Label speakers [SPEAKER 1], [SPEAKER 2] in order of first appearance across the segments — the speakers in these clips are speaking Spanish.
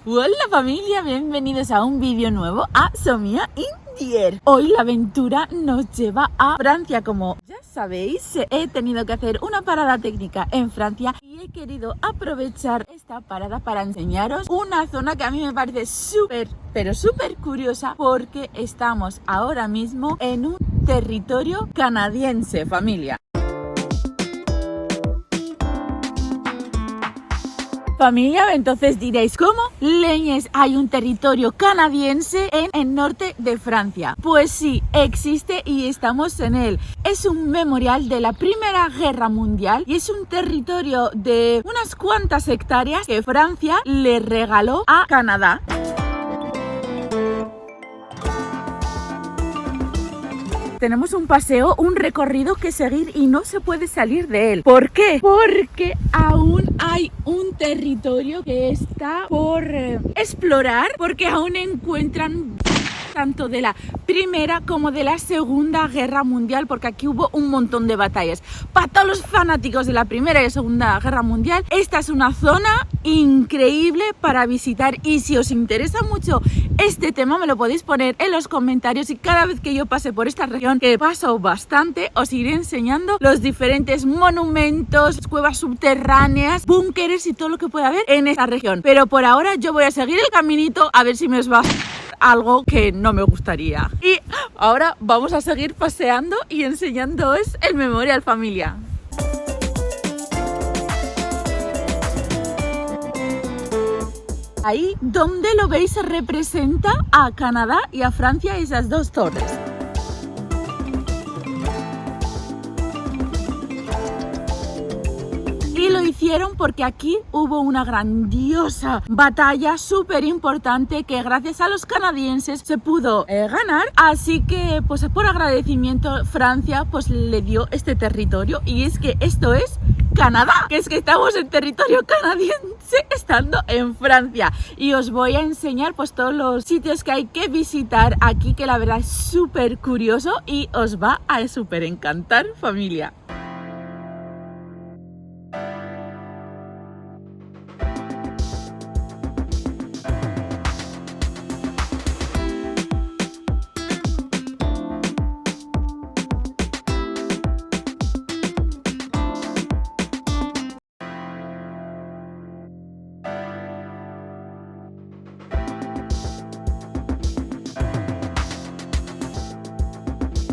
[SPEAKER 1] Hola familia, bienvenidos a un vídeo nuevo a Somia Indier. Hoy la aventura nos lleva a Francia. Como ya sabéis, he tenido que hacer una parada técnica en Francia y he querido aprovechar esta parada para enseñaros una zona que a mí me parece súper, pero súper curiosa, porque estamos ahora mismo en un territorio canadiense, familia. Familia, entonces diréis, ¿cómo leñes hay un territorio canadiense en el norte de Francia? Pues sí, existe y estamos en él. Es un memorial de la Primera Guerra Mundial y es un territorio de unas cuantas hectáreas que Francia le regaló a Canadá. Tenemos un paseo, un recorrido que seguir y no se puede salir de él. ¿Por qué? Porque aún hay un territorio que está por explorar, porque aún encuentran tanto de la Primera como de la Segunda Guerra Mundial, porque aquí hubo un montón de batallas. Para todos los fanáticos de la Primera y la Segunda Guerra Mundial, esta es una zona increíble para visitar, y si os interesa mucho este tema me lo podéis poner en los comentarios, y cada vez que yo pase por esta región, que paso bastante, os iré enseñando los diferentes monumentos, cuevas subterráneas, búnkeres y todo lo que pueda haber en esta región. Pero por ahora yo voy a seguir el caminito a ver si me os va algo que no me gustaría. Y ahora vamos a seguir paseando y enseñándoos el memorial, familia. Ahí donde lo veis se representa a Canadá y a Francia, esas dos torres. Y lo hicieron porque aquí hubo una grandiosa batalla súper importante que gracias a los canadienses se pudo ganar. Así que pues por agradecimiento Francia pues le dio este territorio, y es que esto es Canadá, que es que estamos en territorio canadiense estando en Francia. Y os voy a enseñar pues todos los sitios que hay que visitar aquí, que la verdad es súper curioso y os va a súper encantar, familia.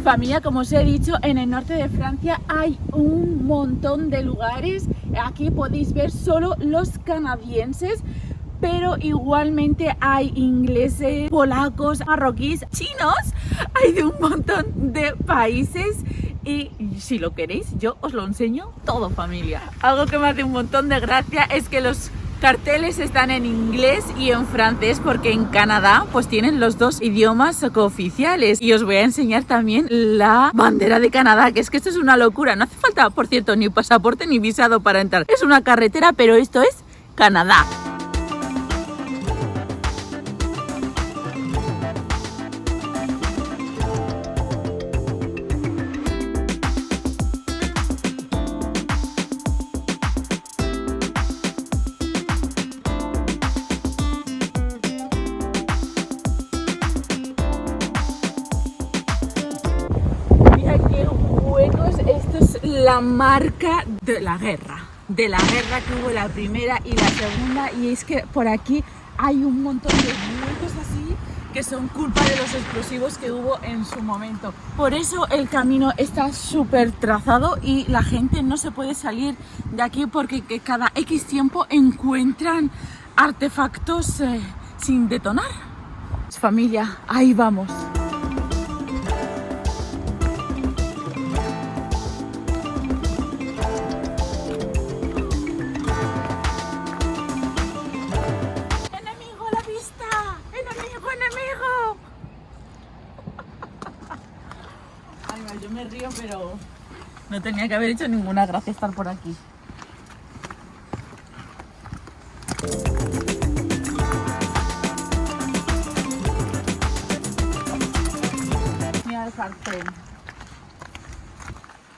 [SPEAKER 1] Familia, como os he dicho, en el norte de Francia hay un montón de lugares. Aquí podéis ver solo los canadienses, pero igualmente hay ingleses, polacos, marroquíes, chinos. Hay de un montón de países, y si lo queréis yo os lo enseño todo, familia. Algo que me hace un montón de gracia es que los carteles están en inglés y en francés, porque en Canadá pues tienen los dos idiomas cooficiales. Y os voy a enseñar también la bandera de Canadá, que es que esto es una locura. No hace falta, por cierto, ni pasaporte ni visado para entrar. Es una carretera, pero esto es Canadá. Esto es la marca de la guerra que hubo, la Primera y la Segunda, y es que por aquí hay un montón de huecos así que son culpa de los explosivos que hubo en su momento. Por eso el camino está súper trazado y la gente no se puede salir de aquí, porque cada X tiempo encuentran artefactos sin detonar. Familia, ahí vamos. Yo me río, pero no tenía que haber hecho ninguna gracia estar por aquí. Mira el cartel.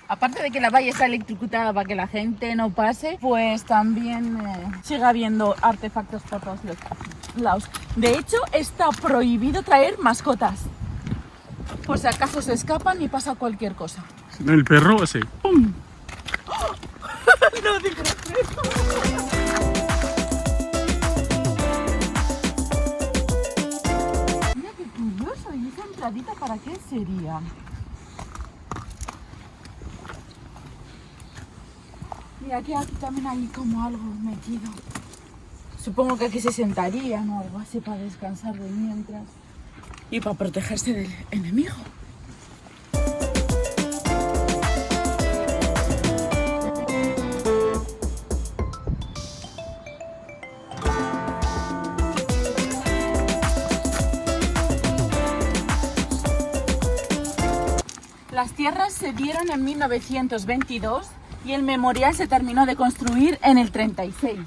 [SPEAKER 1] Aparte de que la valla está electrocutada para que la gente no pase, pues también sigue habiendo artefactos por todos los lados. De hecho, está prohibido traer mascotas, por si acaso se escapan y pasa cualquier cosa.
[SPEAKER 2] El perro ese. ¡Pum!
[SPEAKER 1] No digas eso. Mira qué curioso, ¿y esa entradita para qué sería? Mira que aquí también hay como algo metido. Supongo que aquí se sentarían o algo así para descansar de mientras y para protegerse del enemigo. Las tierras se dieron en 1922 y el memorial se terminó de construir en el 36.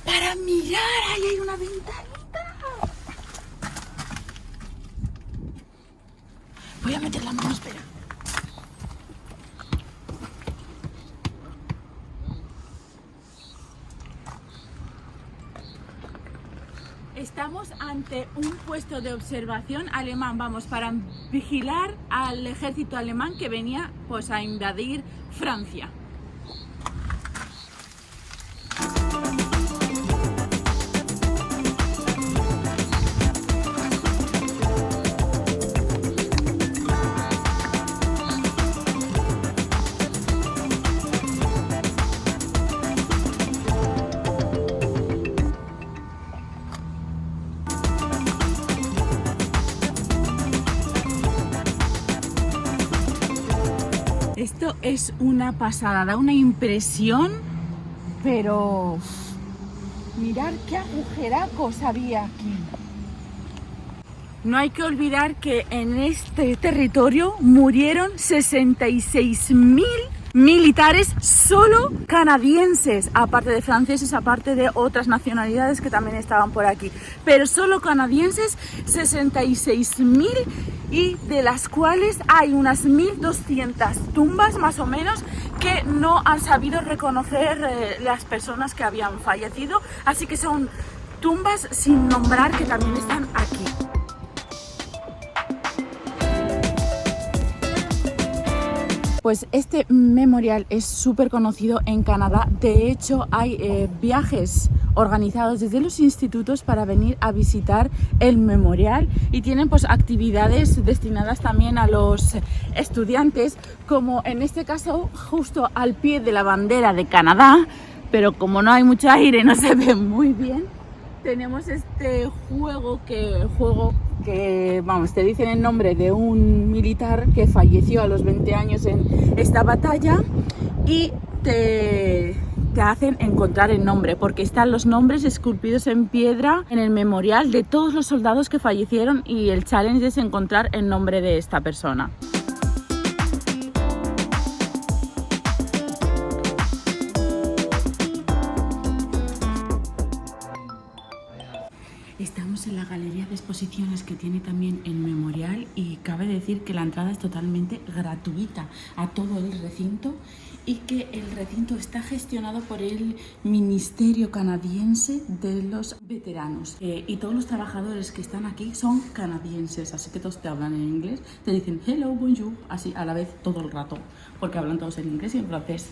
[SPEAKER 1] Para mirar, ahí hay una ventanita. Voy a meter la mano, espera. Estamos ante un puesto de observación alemán, vamos, para vigilar al ejército alemán que venía pues a invadir Francia. Esto es una pasada, da una impresión, pero mirad qué agujeracos había aquí. No hay que olvidar que en este territorio murieron 66.000 militares solo canadienses, aparte de franceses, aparte de otras nacionalidades que también estaban por aquí, pero solo canadienses 66.000, y de las cuales hay unas 1.200 tumbas más o menos que no han sabido reconocer las personas que habían fallecido, así que son tumbas sin nombrar que también están aquí. Pues este memorial es súper conocido en Canadá. De hecho, hay viajes organizados desde los institutos para venir a visitar el memorial, y tienen pues actividades destinadas también a los estudiantes, como en este caso justo al pie de la bandera de Canadá, pero como no hay mucho aire no se ve muy bien. Tenemos este juego que vamos, te dicen el nombre de un militar que falleció a los 20 años en esta batalla, y te hacen encontrar el nombre, porque están los nombres esculpidos en piedra en el memorial de todos los soldados que fallecieron, y el challenge es encontrar el nombre de esta persona. Estamos en la galería de exposiciones que tiene también el memorial, y cabe decir que la entrada es totalmente gratuita a todo el recinto, y que el recinto está gestionado por el Ministerio Canadiense de los Veteranos, y todos los trabajadores que están aquí son canadienses, así que todos te hablan en inglés, te dicen hello, bonjour, así a la vez todo el rato, porque hablan todos en inglés y en francés.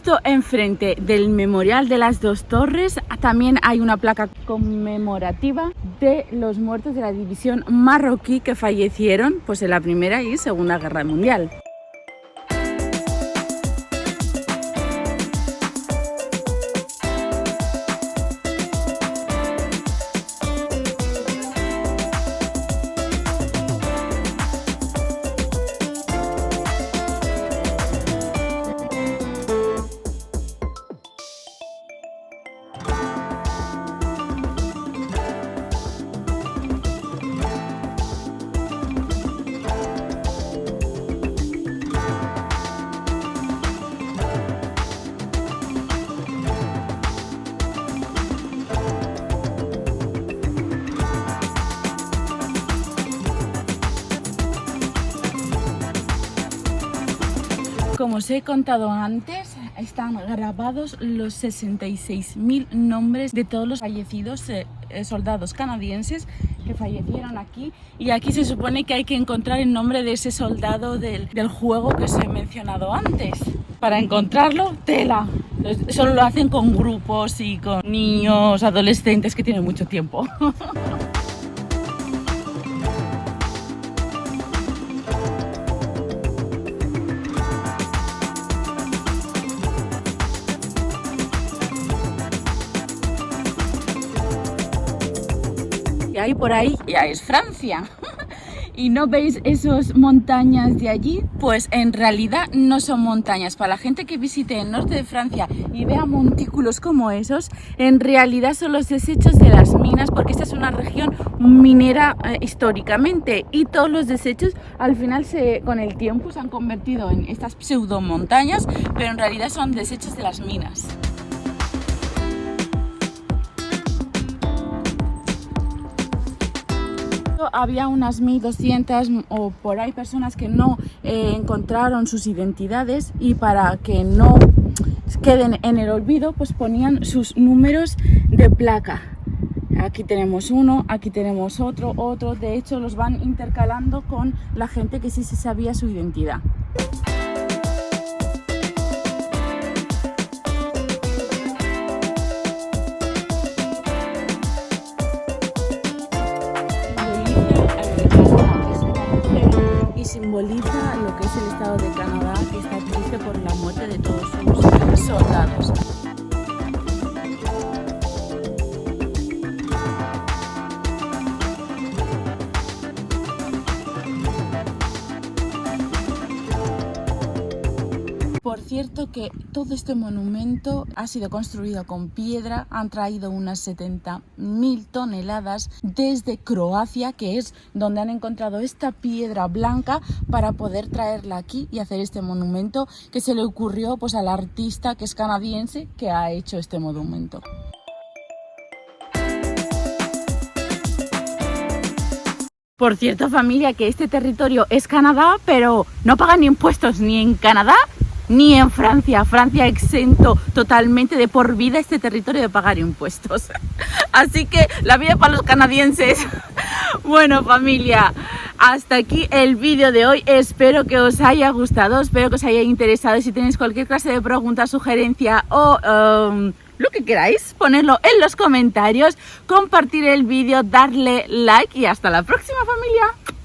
[SPEAKER 1] justo enfrente del memorial de las dos torres también hay una placa conmemorativa de los muertos de la división marroquí que fallecieron pues en la Primera y Segunda Guerra Mundial. Como os he contado antes, están grabados los 66.000 nombres de todos los fallecidos soldados canadienses que fallecieron aquí, y aquí se supone que hay que encontrar el nombre de ese soldado del juego que os he mencionado antes. Para encontrarlo, tela. Solo lo hacen con grupos y con niños, adolescentes que tienen mucho tiempo. Y ahí por ahí ya es Francia. ¿Y no veis esas montañas de allí? Pues en realidad no son montañas. Para la gente que visite el norte de Francia y vea montículos como esos, en realidad son los desechos de las minas, porque esta es una región minera históricamente, y todos los desechos al final con el tiempo se han convertido en estas pseudo montañas, pero en realidad son desechos de las minas. Había unas 1.200 o por ahí personas que no encontraron sus identidades, y para que no queden en el olvido pues ponían sus números de placa. Aquí tenemos uno, aquí tenemos otro, de hecho los van intercalando con la gente que sí se sabía su identidad. Simboliza lo que es el estado de Canadá, que está triste por la muerte de todos sus soldados. Por cierto que todo este monumento ha sido construido con piedra, han traído unas 70.000 toneladas desde Croacia, que es donde han encontrado esta piedra blanca, para poder traerla aquí y hacer este monumento que se le ocurrió pues al artista que es canadiense que ha hecho este monumento. Por cierto, familia, que este territorio es Canadá, pero no pagan impuestos ni en Canadá ni en Francia. Francia exento totalmente de por vida este territorio de pagar impuestos. Así que la vida para los canadienses. Bueno, familia, hasta aquí el vídeo de hoy. Espero que os haya gustado, espero que os haya interesado. Si tenéis cualquier clase de pregunta, sugerencia o lo que queráis, ponedlo en los comentarios, compartir el vídeo, darle like, y hasta la próxima, familia.